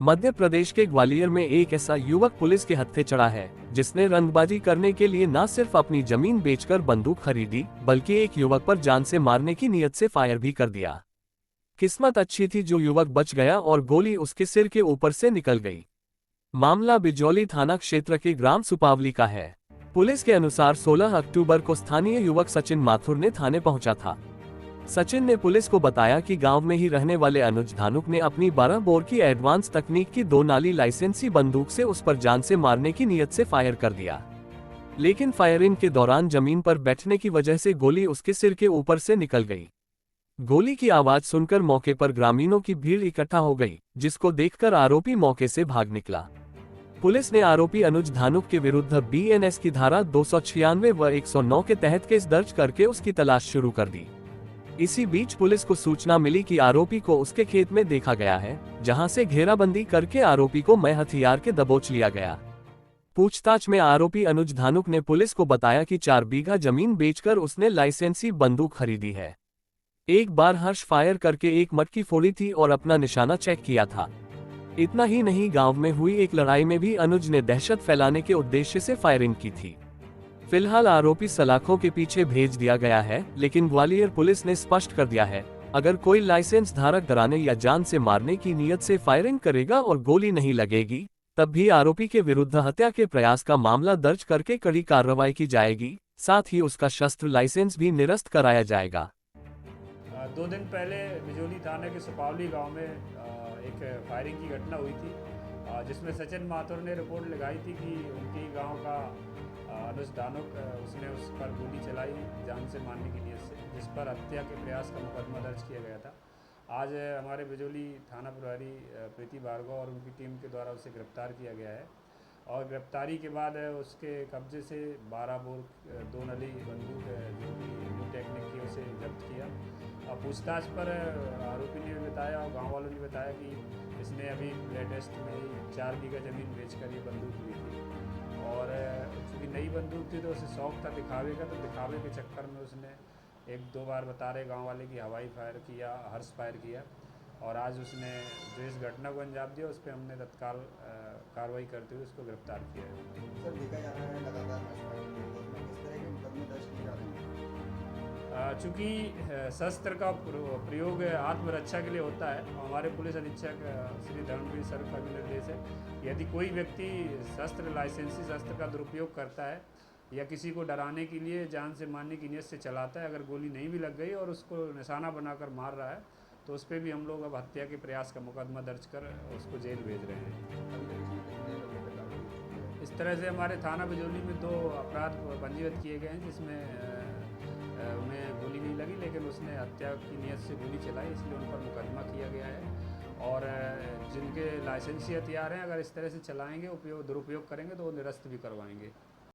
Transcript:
मध्य प्रदेश के ग्वालियर में एक ऐसा युवक पुलिस के हत्थे चढ़ा है जिसने रंगबाजी करने के लिए न सिर्फ अपनी जमीन बेचकर बंदूक खरीदी बल्कि एक युवक पर जान से मारने की नीयत से फायर भी कर दिया। किस्मत अच्छी थी जो युवक बच गया और गोली उसके सिर के ऊपर से निकल गई। मामला बिजौली थाना क्षेत्र के ग्राम सुपावली का है। पुलिस के अनुसार 16 अक्टूबर को स्थानीय युवक सचिन माथुर ने थाने पहुंचा था। सचिन ने पुलिस को बताया कि गांव में ही रहने वाले अनुज धानुक ने अपनी 12 बोर की एडवांस तकनीक की 2 नाली लाइसेंसी बंदूक से उस पर जान से मारने की नीयत से फायर कर दिया, लेकिन फायरिंग के दौरान जमीन पर बैठने की वजह से गोली उसके सिर के ऊपर से निकल गई। गोली की आवाज सुनकर मौके पर ग्रामीणों की भीड़ इकट्ठा हो गई, जिसको देखकर आरोपी मौके से भाग निकला। पुलिस ने आरोपी अनुज धानुक के विरुद्ध बीएनएस की धारा 296 व 109 के तहत केस दर्ज करके उसकी तलाश शुरू कर दी। इसी बीच पुलिस को सूचना मिली कि आरोपी को उसके खेत में देखा गया है, जहां से घेराबंदी करके आरोपी को मैं हथियार के दबोच लिया गया। पूछताछ में आरोपी अनुज धानुक ने पुलिस को बताया कि 4 बीघा जमीन बेचकर उसने लाइसेंसी बंदूक खरीदी है। एक बार हर्ष फायर करके एक मटकी फोड़ी थी और अपना निशाना चेक किया था। इतना ही नहीं, गांव में हुई एक लड़ाई में भी अनुज ने दहशत फैलाने के उद्देश्य से फायरिंग की थी। फिलहाल आरोपी सलाखों के पीछे भेज दिया गया है, लेकिन ग्वालियर पुलिस ने स्पष्ट कर दिया है, अगर कोई लाइसेंस धारक डराने या जान से मारने की नीयत से फायरिंग करेगा और गोली नहीं लगेगी, तब भी आरोपी के विरुद्ध हत्या के प्रयास का मामला दर्ज करके कड़ी कार्रवाई की जाएगी। साथ ही उसका शस्त्र लाइसेंस भी निरस्त कराया जाएगा। 2 दिन पहले बिजौली थाने के सुपावली गांव में एक फायरिंग की घटना हुई थी, जिसमें सचिन माथुर ने रिपोर्ट लगाई थी कि उनके गांव का अनुज धानुक उसने उस पर गोली चलाई जान से मारने की नीयत से, जिस पर हत्या के प्रयास का मुकदमा दर्ज किया गया था। आज हमारे बिजौली थाना प्रभारी प्रीति भार्गव और उनकी टीम के द्वारा उसे गिरफ्तार किया गया है और गिरफ्तारी के बाद उसके कब्जे से 12 बोर 2 नली बंदूक जो कि न्यू टेक्निक की उसे जब्त किया। पूछताछ पर आरोपी ने बताया और गांव वालों ने बताया कि इसने अभी लेटेस्ट में ही 4 बीघा ज़मीन बेचकर ये बंदूक ली थी और चूँकि नई बंदूक थी तो उसे शौक था दिखावे का, तो दिखावे के चक्कर में उसने 1-2 बार बता रहे गांव वाले कि हवाई फायर किया, हर्ष फायर किया और आज उसने जो इस घटना को अंजाम दिया उस पर हमने तत्काल कार्रवाई करते हुए उसको गिरफ्तार किया है। सर, देखा जा रहा है लगातार नशा के किस तरह के मुकदमे दर्ज किए जा रहे हैं? चूँकि शस्त्र का प्रयोग आत्मरक्षा के लिए होता है, हमारे पुलिस अधीक्षक श्री धर्मवीर सर का भी निर्देश है, यदि कोई व्यक्ति शस्त्र लाइसेंसी शस्त्र का दुरुपयोग करता है या किसी को डराने के लिए जान से मारने की नीयत से चलाता है, अगर गोली नहीं भी लग गई और उसको निशाना बनाकर मार रहा है, तो उस पर भी हम लोग अब हत्या के प्रयास का मुकदमा दर्ज कर उसको जेल भेज रहे हैं। इस तरह से हमारे थाना बिजौली में 2 अपराध पंजीबद्ध किए गए हैं, जिसमें उन्हें गोली नहीं लगी लेकिन उसने हत्या की नीयत से गोली चलाई, इसलिए उन पर मुकदमा किया गया है और जिनके लाइसेंसी हथियार हैं अगर इस तरह से चलाएंगे दुरुपयोग करेंगे तो वो निरस्त भी करवाएंगे।